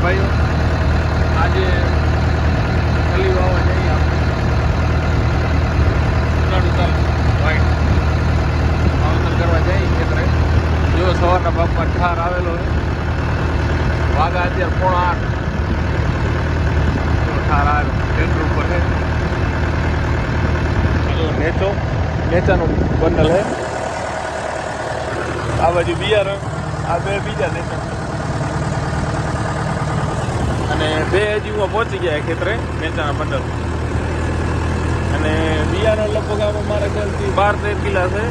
ભાઈઓ, આજે કલી વાવવા જઈએ આપણે ઉતાળ વાઈટ વાવતર કરવા જઈએ ખેતરે. જો સવારના ભાગમાં ઠાર આવેલો હોય, વાગા અત્યારે 7:30. ઠાર આવેલો ટ્રેક્ટર ઉપર છે. જો નેચાનું બંડલ છે. આ બાજુ બિયારણ, આ બે બીજા નેચા અને બે હજી હું પહોંચી ગયા ખેતરે નેચાના બંડલ. અને બિયારણ લગભગ આમાં મારા ખ્યાલથી 12-13 કિલા છે.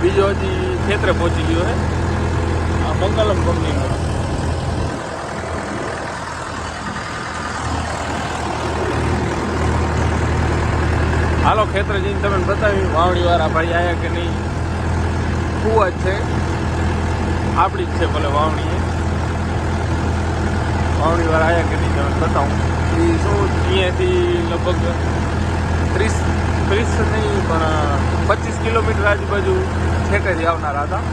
બીજો હજી ખેતરે પહોંચી ગયો છે. આ મંગલમ કંપનીનો. હાલો ખેતરે જઈને તમે બતાવી વાવણી વાળા ભાઈ આવ્યા કે નહીં. કુવા જ છે, આપણી જ છે ભલે વાવણી વાળા આવ્યા કે નહીં તમે બતાવું. એ શું અહીંયાથી લગભગ 30 નહીં પણ 25 કિલોમીટર આજુબાજુ છેટેથી આવનારા હતા.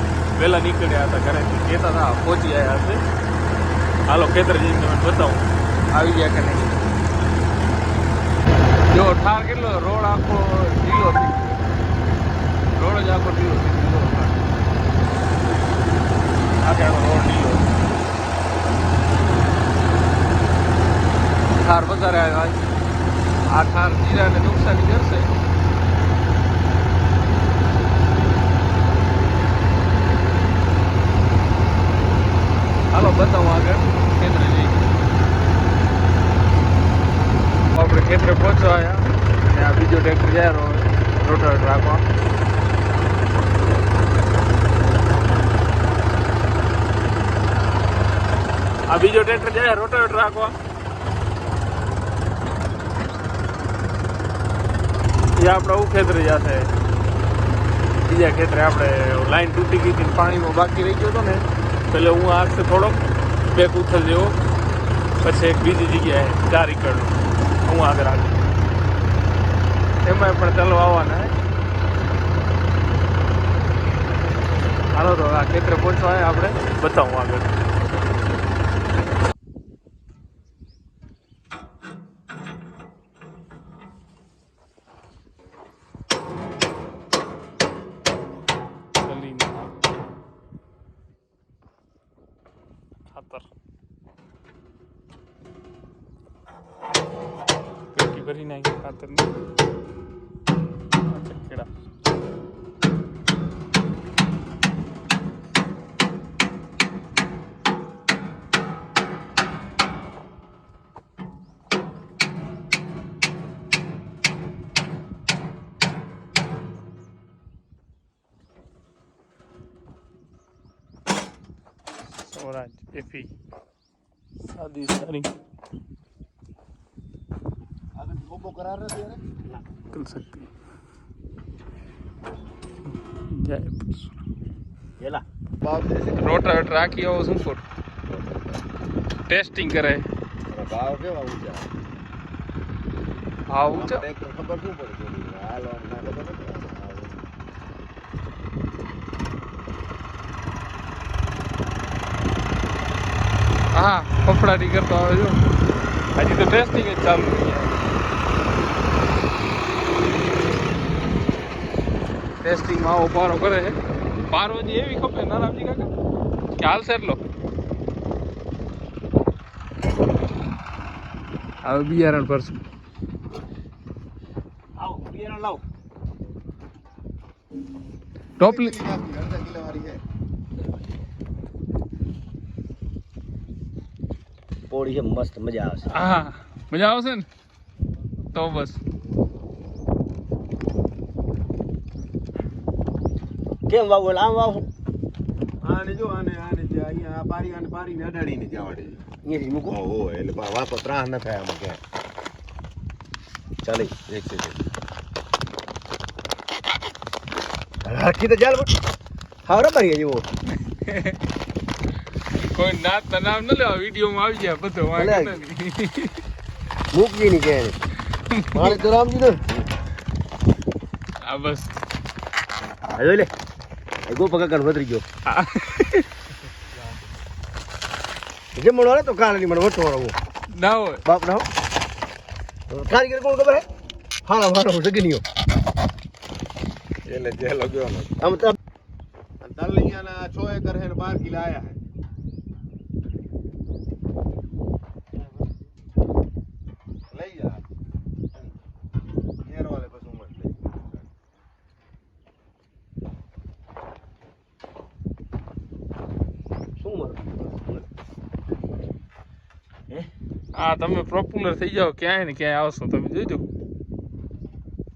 વહેલા નીકળ્યા હતા ઘરેથી, કહેતા હતા પહોંચી આવ્યા હશે. હાલો ખેતર જઈને તમે બતાવું આવી ગયા કે નહીં. જો ઠાર કેટલો રોડ આખો ઢીલો થઈ ગયો. રોડ જ આખો ઢીલો થઈ ગયો. આખો રોડ ઢીલો. ઠાર વધારે આવ્યો. આ ઠાર જીરાને નુકસાની કરશે. હાલો બતાવું આગળ ખેતરે જઈ. આપણે ખેતરે પહોંચવા આવ્યા અને આ બીજો ટ્રેક્ટર જાય રોટાવેટર રાખવા. આ બીજો ટ્રેક્ટર જાય રોટાવેટર રાખવા. એ આપણે આવું ખેતરે જશે. બીજા ખેતરે આપણે લાઈન તૂટી ગઈ હતી, પાણીમાં બાકી રહી ગયો હતો ને, એટલે હું આખે થોડોક 2 કુથલ જેવો, પછી એક બીજી જગ્યાએ 4 એકરનો હું આગળ આવ્યો. એમાં પણ ચાલો આવવાના. હાલો તો આ ખેતરે પહોંચવા આવે આપણે બતાવું આગળ. ખાતર પેટી ભરી નાખી ખાતરની. ચકેડા स्वराज एफी शादी सारी कर सकती रोटावेटर राखी हो શું ફોર ટેસ્ટિંગ કરે. ભાવ કેવા ઊંચા ખબર શું પડે. હા ફફડાટી કરતો આવે જો. હજી તો ટેસ્ટિંગ જ ચાલુ થઈ જાય. ટેસ્ટિંગમાં આવો પારો કરે છે. પારો હજી એવી ખપે નારામજી કાકા કે હાલશે એટલો. હવે બિયારણ ભરશું. આવો બિયારણ લાવો. ટોપલી પોળી છે મસ્ત, મજા આવશે. હા મજા આવશે ને તો બસ. કેમ વાવું? આમ વાવું. આને જો આને અહીંયા પારી આને પારીને અડાડીને જવાડે. અહીંયાથી મૂકો. ઓહો એટલે વાતો ત્રાસ ન થાય આમાં ક્યાં. ચાલે એક સેકન્ડ રાખી તો ચાલ. હા રબારી જેવો કોઈ નાત નામ ન લેવા. વિડીયોમાં આવી જાય બધો વાંધો નથી. મૂકવી નહીં કે મારે તો રામજી ને આ બસ હવે લે ગોપા કાકા વધરી ગયો. જમણો હાલે તો કાલે મને વટવાનો હું ના હોય બાપ ના કારીગર કોણ ખબર હે હારા હારા જગનીઓ એટલે જે લગ્યો આમ તો તલિયાના 6 એકર હે ને 12 કિલા આયા હે લઈ જા ઘેર વાલે પછી ઉમર લઈ શું મારું હા તમે પોપ્યુલર થઈ જાઓ ક્યાંય ને ક્યાંય આવશો તમે જોજો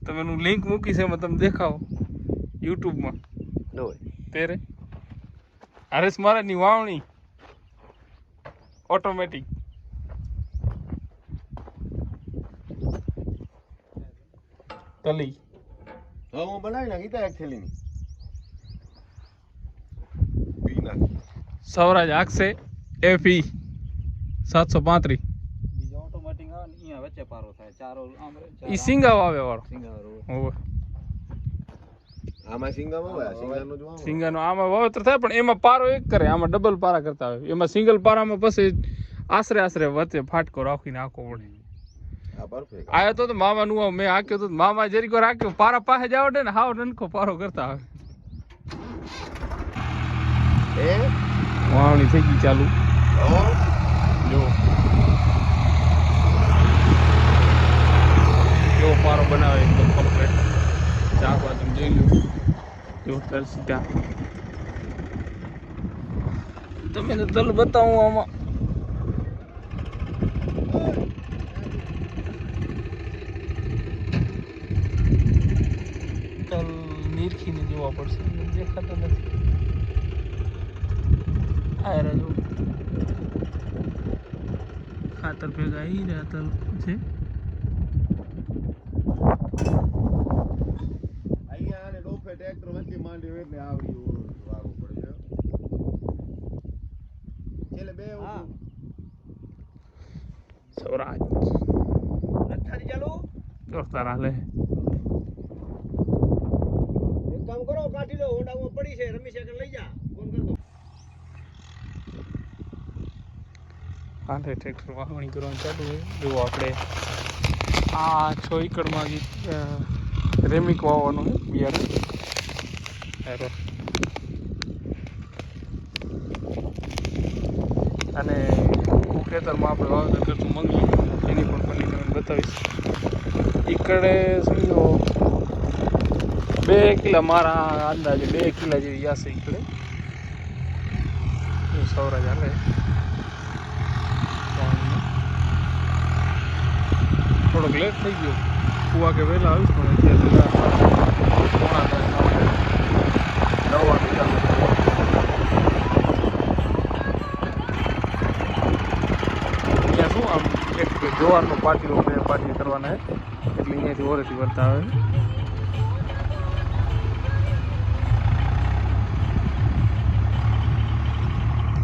તમે એનું લિંક મૂકીશ એમાં તમે દેખાવો યુટ્યુબમાં ન હોય તેરે હરેશ મહારાજની વાવણી ઓટોમેટિક તલી હવે હું બનાવી નાખી તા એક થેલીની પી નાખી સૌરાજ આખશે એફી 735 બીજો ઓટોમેટિક આવે ને અહીંયા વચ્ચે પારો થાય ચારો આમ ઈ સિંગાવ આવે વાળો સિંગારો હોવે આમાં સિંગામાં હોય સિંગાનો જો સિંગાનો આમાં વાવેતર થાય પણ એમાં પારો એક કરે આમાં ડબલ પારા કરતા હોય એમાં સિંગલ પારામાં પછી આશરે વચ્ચે ફાટકો રાખીને આખો પડે આ પરફેક્ટ આયો તો મામાનું મેં હાક્યો તો મામા જરીકો રાખ્યો પારા પાસે જ આવડે ને હાવ નનકો પારો કરતા આવે એ વાવણી થઈ ગઈ ચાલુ જો કેવો પારો બનાવે એકદમ કમ્પ્લીટ ચાર બાજુ જોઈ લો જો તલ સીધા તમે તલ બતાવું આમાં તલ નીરખીને જોવા પડશે દેખાતો નથી આ જો ખાતર ભેગા આવી રહ્યા તલ છે અહીંયા આને ડોફે ટ્રેક્ટર વચ્ચે માંડ્યો એટલે આવડી વાળવું પડે છે છેલ્લે બે સૌરાજ રથાથી ચાલુ જોરદાર હાલે એક કામ કરો કાઢી લો હોન્ડામાં પડી છે રમી સાયકલ લઈ જા ફોન કર દો હાલે ટ્રેક્ટર વાવણી કરવાનું ચાલુ હોય જો આપણે આ 6 એકડમાં રેમિક વાવવાનું છે બિયારણ એરો અને ખેતરમાં આપણે વાવેતર કરશું મંગલી એની પણ કંડિશન બતાવીશ એકડે સમજો 2 કિલા મારા અંદાજે 2 કિલા જેવી યાશે એકડે સૌરાજ હાલે થોડોક લેટ થઈ ગયો કુવા કે વહેલા આવીશ પણ અત્યારે 9 વાગે ચાલુ અહીંયા શું આમ એક જવારનો પાટીઓ બે પાટીઓ કરવાના છે એટલે અહીંયાથી ઓરેથી વળતા આવે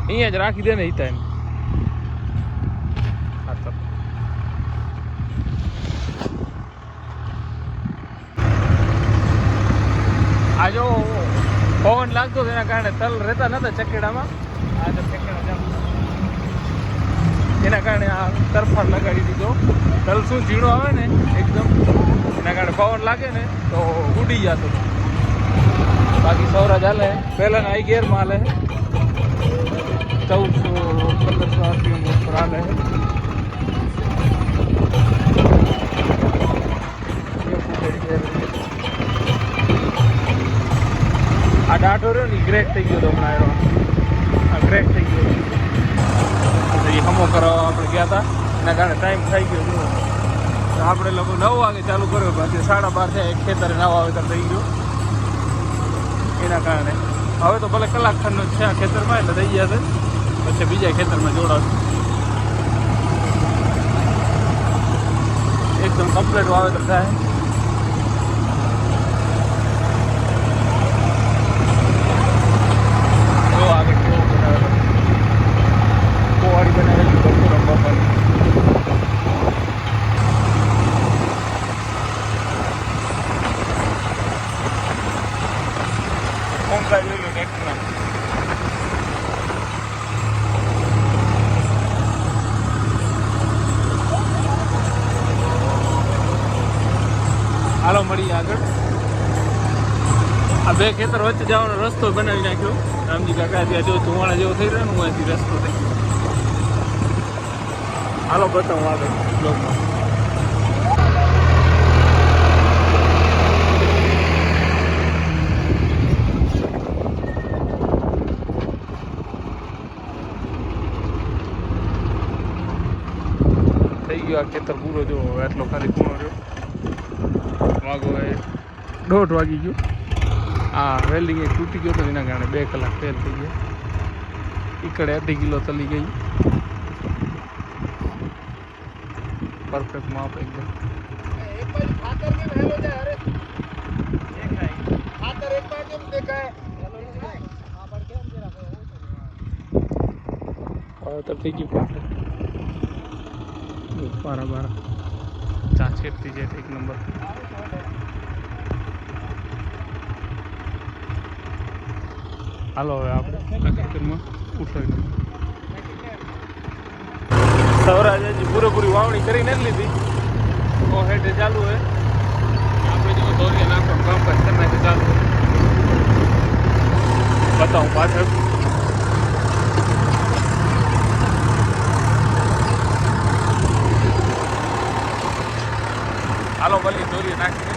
અહીંયા જ રાખી દે ને હિતા એમ ખાતર આ જો પવન લાગતો હતો એના કારણે તલ રહેતા નતા ચકેડામાં આ તો ચકેડા ચાલુ એના કારણે આ તરફાણ લગાડી દીધો તલ શું ઝીણો આવે ને એકદમ એના કારણે પવન લાગે ને તો ઉડી જતો બાકી સૌરાજ હાલે પહેલાના આ ગેરમાં હાલે 1400-1500 RPM ઉપર હાલે આ ડાઢો રહ્યો ને ગ્રેક થઈ ગયો હતો હમણાં આવ્યો આ ગ્રેક થઈ ગયો એ હમો કરાવવા આપણે ગયા હતા એના કારણે ટાઈમ થઈ ગયો જો આપણે લોકો 9 વાગે ચાલુ કર્યો બાકી 12:30 થયા એક ખેતરે ના વાવેતર થઈ ગયો એના કારણે હવે તો ભલે કલાક ખંડનો છે આ ખેતરમાં એટલે થઈ ગયા છે પછી બીજા ખેતરમાં જોડાશું એકદમ કમ્પ્લીટ વાવેતર થાય જો આગળ કેવો બનાવેલો કોવાડી બનાવેલી બપોરમ બાપાની કોંકા જોઈ લો ટ્રેક્ટરમાં હાલો મળીએ આગળ. આ બે ખેતર વચ્ચે જવાનો રસ્તો બનાવી નાખ્યો રામજી કાકા. ત્યાં જો ધુવાણા જેવો થઈ રહ્યો ને અહીંથી રસ્તો થઈ. હાલો બતાવું આગળ બ્લોગમાં. થઈ ગયો આ ખેતર પૂરો. જો એટલો ખાલી ખૂણો રહ્યો. વાગો 1:30 વાગી ગયો. આ વેલ્ડિંગ એક તૂટી ગયો તો એના કારણે 2 કલાક ફેલ થઈ ગયા. ઈકડે 2.5 કિલો તલી ગઈ. પરફેક્ટ માપ એકદમ. વાવેતર થઈ ગયું પરફેક્ટ. બારા ચા છેડતી જાય 1 નંબર. હાલો હવે આપણે આ ખેતરમાં ઉઠાવી. સૌરાજ હજી પૂરેપૂરી વાવણી કરીને જ લીધી. તો હેઠે ચાલુ હોય આપણે જો દોરીએ નાખવાનું કામકાજ કરી નાખે ચાલુ. બતાવું પાછળ. હાલો ભલે દોરીએ નાખીને.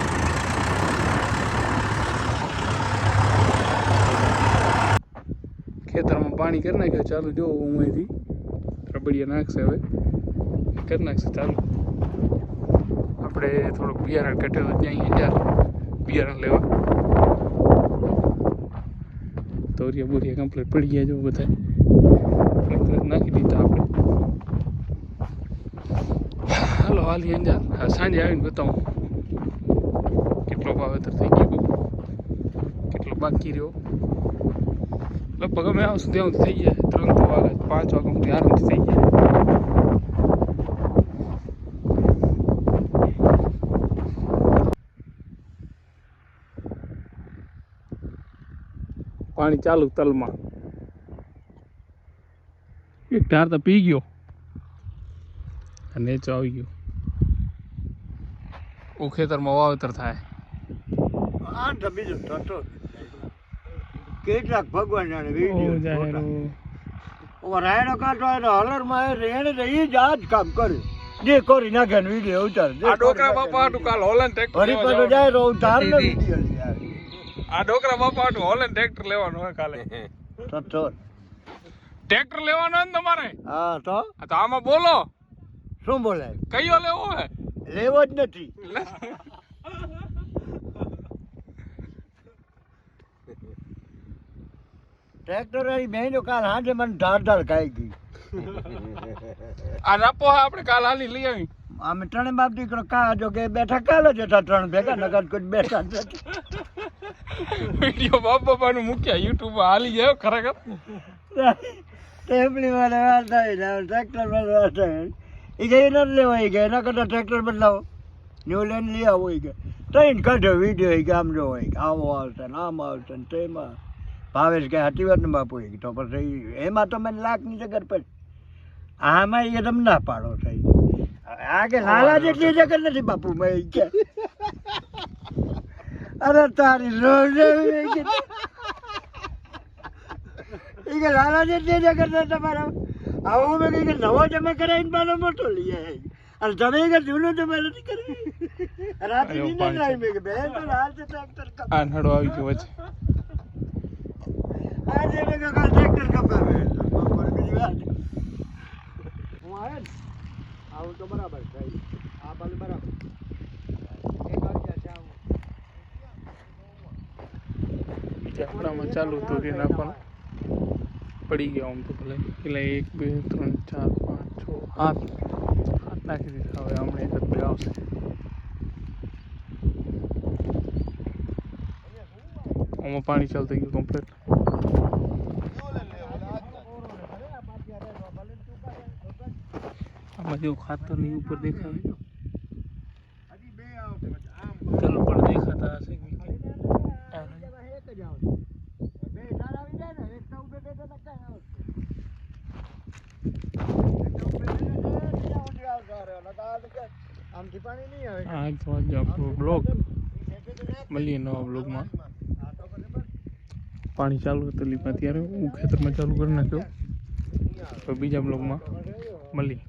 ખેતરમાં પાણી કરી નાખ્યું ચાલુ. જો હું અહીંથી રબડિયા નાખશે હવે કરી નાખશે ચાલુ. આપણે થોડુંક બિયારણ કટ્યો તો ત્યાં જા બિયારણ લેવા. દોરિયા બોરિયા કમ્પ્લીટ પડી ગયા જો બધા નાખી દીધા આપણે. હાલો હાલી અંજાર. સાંજે આવીને બતાવું કેટલો વાવેતર થઈ ગયું, કેટલો બાકી રહ્યો. લગભગ અમે આવશું ત્યાં થઈ જાય 3 વાગે 5 વાગ્યા સુધી આરામથી થઈ જાય. પાણી ચાલુ તલમાં. એક ધાર તો પી ગયો અને નીચે આવી ગયો. ખેતરમાં વાવેતર થાય. બીજું કેટલાક ભગવાન જાણે વિડીયો રાયડો કાઢવા હલરમાં એને તો એ જ આ જ કામ કર્યું. જે કરી નાખે વિડીયો ઉતાર. આ ડોકરા બાપા હાટુ કાલ હોલેન્ડ ટ્રેક્ટર જાય તો ઉતાર ને વિડીયો. આ ડોકરા બાપા હાટુ હોલેન્ડ ટ્રેક્ટર લેવાનું હોય કાલે. ટ્રેક્ટર લેવાનો હોય ને તમારે? હા તો આમાં બોલો શું બોલાય? કયો લેવો હે? લેવો જ નથી. ટ્રેક્ટર મહિનો કાલ હાજે મને ધાર ખાઈ ગઈ. આ નાપો આપણે કાલ હાલી લઈ આવી. અમે 3 બાપ દીકરો કા જો કે બેઠા કાલ જ હતા 3 ભેગા નગર કોઈ બેઠા વિડીયો બાપ બાપાનું મૂક્યા યુટ્યુબ માં હાલી જાય ખરેખર. ટેપલી વાળા વાત થાય ને ટ્રેક્ટર વાળા વાત થાય. એ ગઈ નથી લેવા. એ ગયા એના કરતા ટ્રેક્ટર બદલાવો ન્યૂ લેન્ડ લઈ આવો. એ ગયા ટ્રેન કાઢ્યો વિડીયો. એ આમ જો હોય આવો આવશે ને આમ આવશે ને તેમાં ભાવેશ કે સાચી વાત ને બાપુ. તો પછી એમાં તો મને લાખની જગર પછી આમાં એ તમે ના પાડો થઈ. આ કે લાલા જેટલી જગર નથી બાપુ. મેં કે અરે તારી રોજ એ કે લાલા જેટલી જગર નથી તમારા. આવું મેં કઈ કે નવો જમા કરાવીને પાછો મોટો લઈ આવે. અને તમે કે જૂનું જમા નથી કરી. રાતે નીંદર આવી મેં કે બેન તો હાલ છે ટ્રેક્ટર આ નડો આવી ગયો વચ્ચે. આજે મેં કે ટ્રેક્ટર કપાવે. બીજી વાત હું આવે ને આવું તો બરાબર થાય. આ બાજુ બરાબર આપણામાં ચાલુ દોરી નાખવાનું પડી ગયા. આમ તો ભલે એટલે 1 2 3 4 5 6 7 નાખી દીધા. હવે હમણાં 1 જ 2 આવશે. આમાં પાણી ચાલુ થઈ ગયું કમ્પ્લીટ. આમાં જેવું ખાતરની ઉપર દેખાય તલ પણ દેખાતા હશે. આમથી પાણી નહીં આવે આ તો આજે આપણો બ્લોગ મળીએ નવા બ્લોગમાં. પાણી ચાલુ હતું લીપા ત્યારે હું ખેતરમાં ચાલુ કરી નાખ્યો. તો બીજા બ્લોગમાં મળીએ.